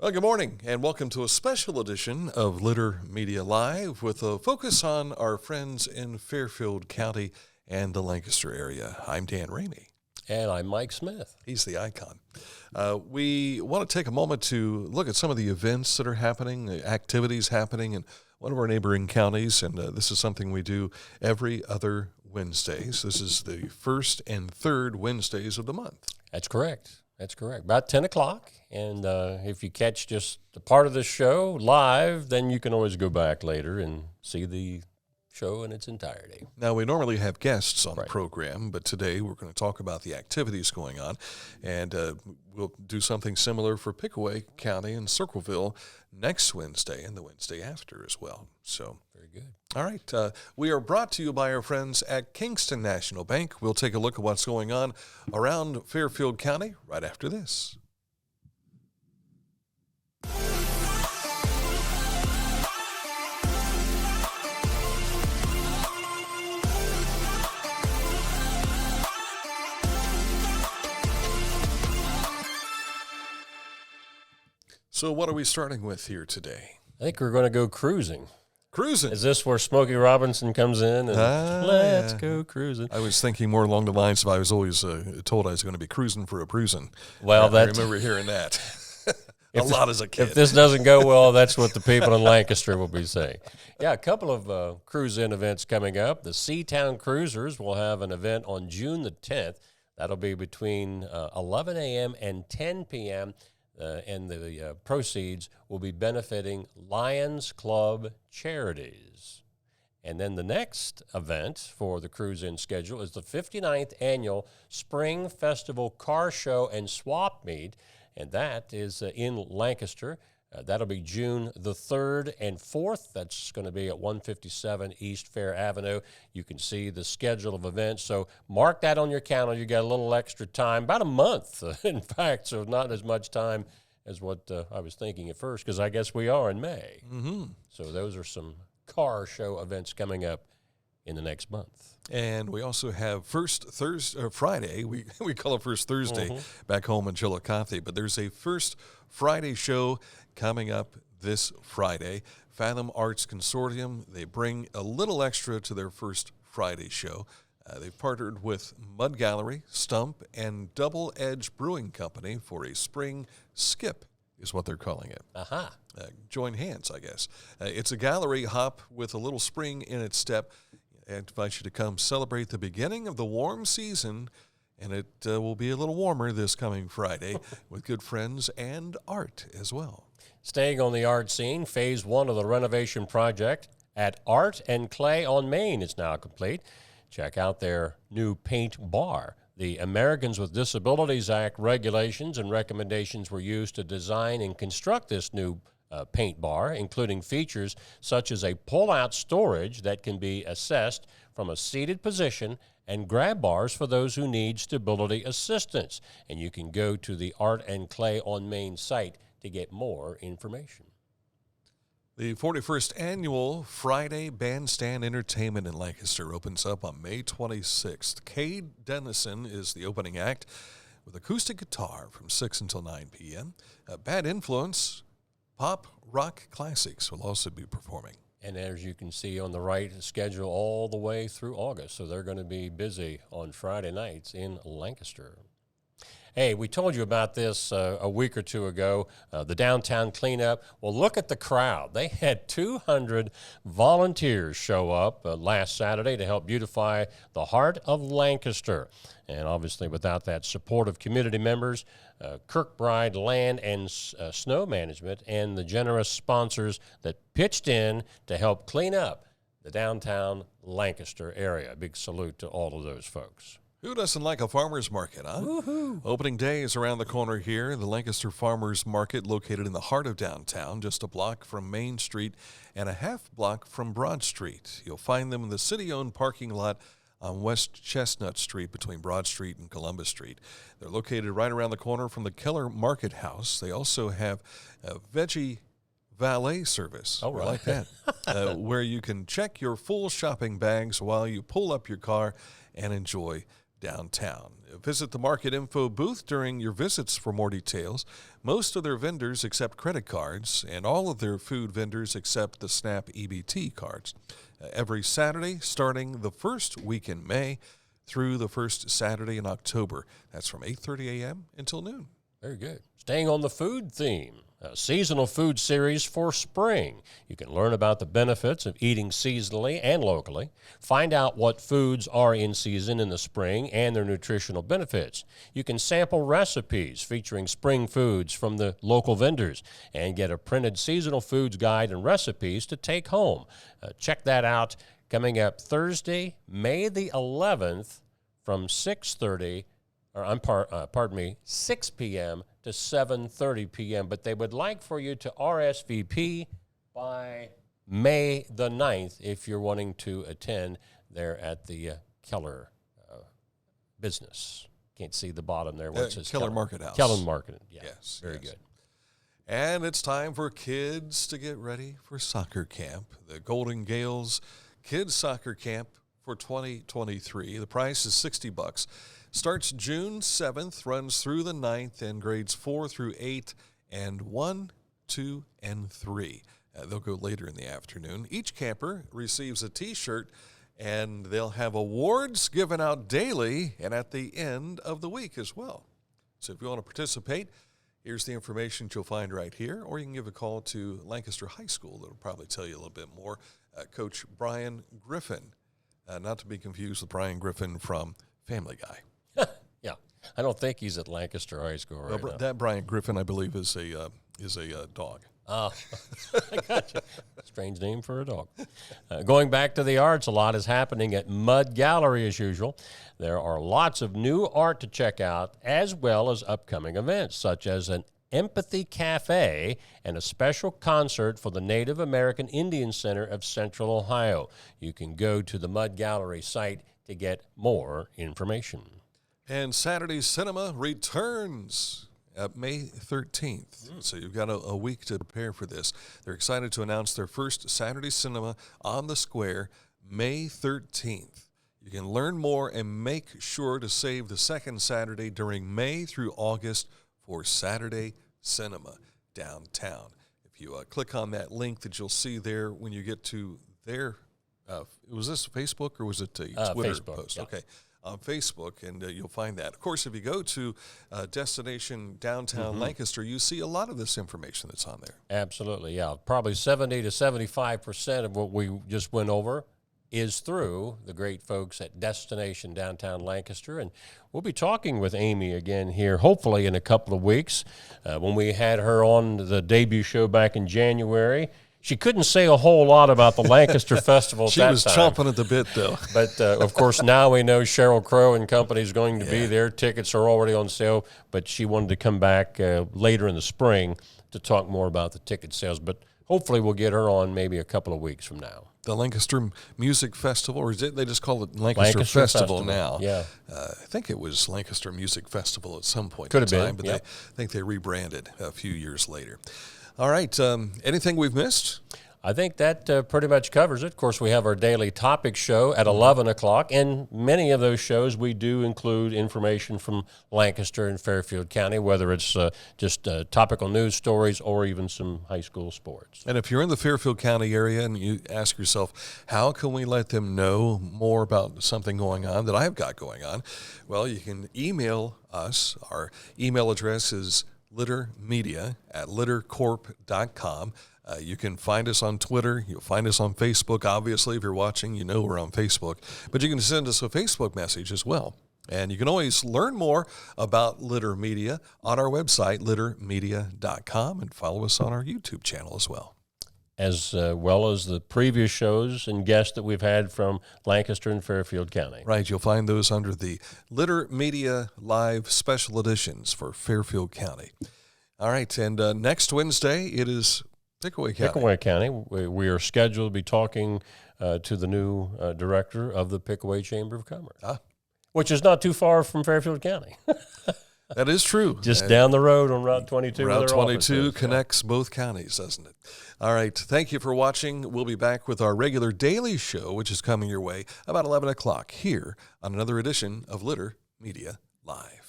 Well, good morning, and welcome to a special edition of Litter Media Live with a focus on our friends in Fairfield County and the Lancaster area. I'm Dan Ramey. And I'm Mike Smith. He's the icon. We want to take a moment to look at some of the events that are happening, the activities happening in one of our neighboring counties, and this is something we do every other Wednesdays. This is the first and third Wednesdays of the month. That's correct. About 10 o'clock. And if you catch just a part of the show live, then you can always go back later and see the show in its entirety. Now, we normally have guests on the program, but today we're going to talk about the activities going on, and we'll do something similar for Pickaway County and Circleville next Wednesday and the Wednesday after as well. So, very good. All right. We are brought to you by our friends at Kingston National Bank. We'll take a look at what's going on around Fairfield County right after this. So what are we starting with here today? I think we're going to go cruising. Cruising? Is this where Smokey Robinson comes in and let's go cruising? I was thinking more along the lines of I was always told I was going to be cruising for a bruising. Well, I remember hearing that a lot as a kid. If this doesn't go well, that's what the people in Lancaster will be saying. Yeah, a couple of cruise-in events coming up. The Seatown Cruisers will have an event on June the 10th. That'll be between 11 a.m. and 10 p.m., and the proceeds will be benefiting Lions Club charities. And then the next event for the cruise-in schedule is the 59th Annual Spring Festival Car Show and Swap Meet, and that is in Lancaster. That'll be June the 3rd and 4th. That's going to be at 157 East Fair Avenue. You can see the schedule of events. So mark that on your calendar. You got a little extra time, about a month, in fact, so not as much time as what I was thinking at first, because I guess we are in May. Mm-hmm. So those are some car show events coming up in the next month. And we also have Friday. We call it First Thursday back home in Chillicothe, but there's a First Friday show coming up this Friday. Fathom Arts Consortium, they bring a little extra to their First Friday show. They've partnered with Mud Gallery, Stump, and Double Edge Brewing Company for a spring skip, is what they're calling it. Join hands, I guess. It's a gallery hop with a little spring in its step. I invite you to come celebrate the beginning of the warm season, and it will be a little warmer this coming Friday with good friends and art as well. Staying on the art scene, Phase 1 of the renovation project at Art and Clay on Main is now complete. Check out their new paint bar. The Americans with Disabilities Act regulations and recommendations were used to design and construct this new paint bar, including features such as a pull-out storage that can be accessed from a seated position and grab bars for those who need stability assistance. And you can go to the Art and Clay on Main site to get more information. The 41st Annual Friday Bandstand Entertainment in Lancaster opens up on May 26th. Cade Dennison is the opening act with acoustic guitar from 6 until 9 p.m. Bad Influence, pop rock classics will also be performing. And as you can see on the right, schedule all the way through August, so they're going to be busy on Friday nights in Lancaster. Hey, we told you about this a week or two ago, the downtown cleanup. Well, look at the crowd. They had 200 volunteers show up last Saturday to help beautify the heart of Lancaster. And obviously, without that support of community members, Kirkbride Land and Snow Management, and the generous sponsors that pitched in to help clean up the downtown Lancaster area. A big salute to all of those folks. Who doesn't like a farmer's market, huh? Woohoo! Opening day is around the corner here. The Lancaster Farmers Market, located in the heart of downtown, just a block from Main Street and a half block from Broad Street. You'll find them in the city-owned parking lot on West Chestnut Street between Broad Street and Columbus Street. They're located right around the corner from the Keller Market House. They also have a veggie valet service. Oh, right. I like that. Where you can check your full shopping bags while you pull up your car and enjoy downtown. Visit the Market Info booth during your visits for more details. Most of their vendors accept credit cards, and all of their food vendors accept the SNAP EBT cards. Every Saturday, starting the first week in May through the first Saturday in October. That's from 8:30 a.m. until noon. Very good. Staying on the food theme, a seasonal food series for spring. You can learn about the benefits of eating seasonally and locally. Find out what foods are in season in the spring and their nutritional benefits. You can sample recipes featuring spring foods from the local vendors and get a printed seasonal foods guide and recipes to take home. Check that out coming up Thursday, May the 11th from 6 p.m. to 7:30 p.m., but they would like for you to RSVP by May the 9th if you're wanting to attend there at the Keller business. Can't see the bottom there. What says Keller Market House. Keller Market, yeah. Yes. Very yes. good. And it's time for kids to get ready for soccer camp. The Golden Gales Kids Soccer Camp for 2023. The price is $60. Starts June 7th, runs through the 9th, and grades 4 through 8 and 1, 2, and 3. They'll go later in the afternoon. Each camper receives a T-shirt, and they'll have awards given out daily and at the end of the week as well. So if you want to participate, here's the information you'll find right here, or you can give a call to Lancaster High School. That'll probably tell you a little bit more. Coach Brian Griffin, not to be confused with Brian Griffin from Family Guy. Yeah, I don't think he's at Lancaster High School right now. That Brian Griffin, I believe, is a dog. Oh, I got you. Strange name for a dog. Going back to the arts, a lot is happening at Mud Gallery as usual. There are lots of new art to check out, as well as upcoming events, such as an Empathy Cafe and a special concert for the Native American Indian Center of Central Ohio. You can go to the Mud Gallery site to get more information. And Saturday Cinema returns May 13th. So you've got a week to prepare for this. They're excited to announce their first Saturday Cinema on the Square, May 13th. You can learn more and make sure to save the second Saturday during May through August for Saturday Cinema downtown. If you click on that link that you'll see there when you get to their, was this Facebook or was it a Twitter Facebook, post? yeah. Okay. On Facebook, and you'll find that. Of course, if you go to Destination Downtown Lancaster, you see a lot of this information that's on there. Absolutely, yeah. Probably 70 to 75% of what we just went over is through the great folks at Destination Downtown Lancaster. And we'll be talking with Amy again here, hopefully in a couple of weeks. When we had her on the debut show back in January, she couldn't say a whole lot about the Lancaster Festival at that time. She was chomping at the bit, though. But, of course, now we know Cheryl Crow and company is going to be there. Tickets are already on sale, but she wanted to come back later in the spring to talk more about the ticket sales. But hopefully we'll get her on maybe a couple of weeks from now. The Lancaster Music Festival, or is it, they just call it Lancaster Festival now? Yeah. I think it was Lancaster Music Festival at some point Could in have time, been, but I think they rebranded a few years later. All right. Anything we've missed? I think that pretty much covers it. Of course, we have our daily topic show at 11 o'clock, and many of those shows we do include information from Lancaster and Fairfield County, whether it's just topical news stories or even some high school sports. And if you're in the Fairfield County area and you ask yourself, how can we let them know more about something going on that I've got going on? Well, you can email us. Our email address is littermedia@littercorp.com. You can find us on Twitter. You'll find us on Facebook. Obviously, if you're watching, you know we're on Facebook. But you can send us a Facebook message as well. And you can always learn more about Litter Media on our website, littermedia.com, and follow us on our YouTube channel as well. As well as the previous shows and guests that we've had from Lancaster and Fairfield County. Right. You'll find those under the Litter Media Live Special Editions for Fairfield County. All right. And next Wednesday, it is Pickaway County. Pickaway County. We are scheduled to be talking to the new director of the Pickaway Chamber of Commerce, which is not too far from Fairfield County. That is true. Just down the road on Route 22. Route 22 connects both counties, doesn't it? All right. Thank you for watching. We'll be back with our regular daily show, which is coming your way about 11 o'clock here on another edition of Litter Media Live.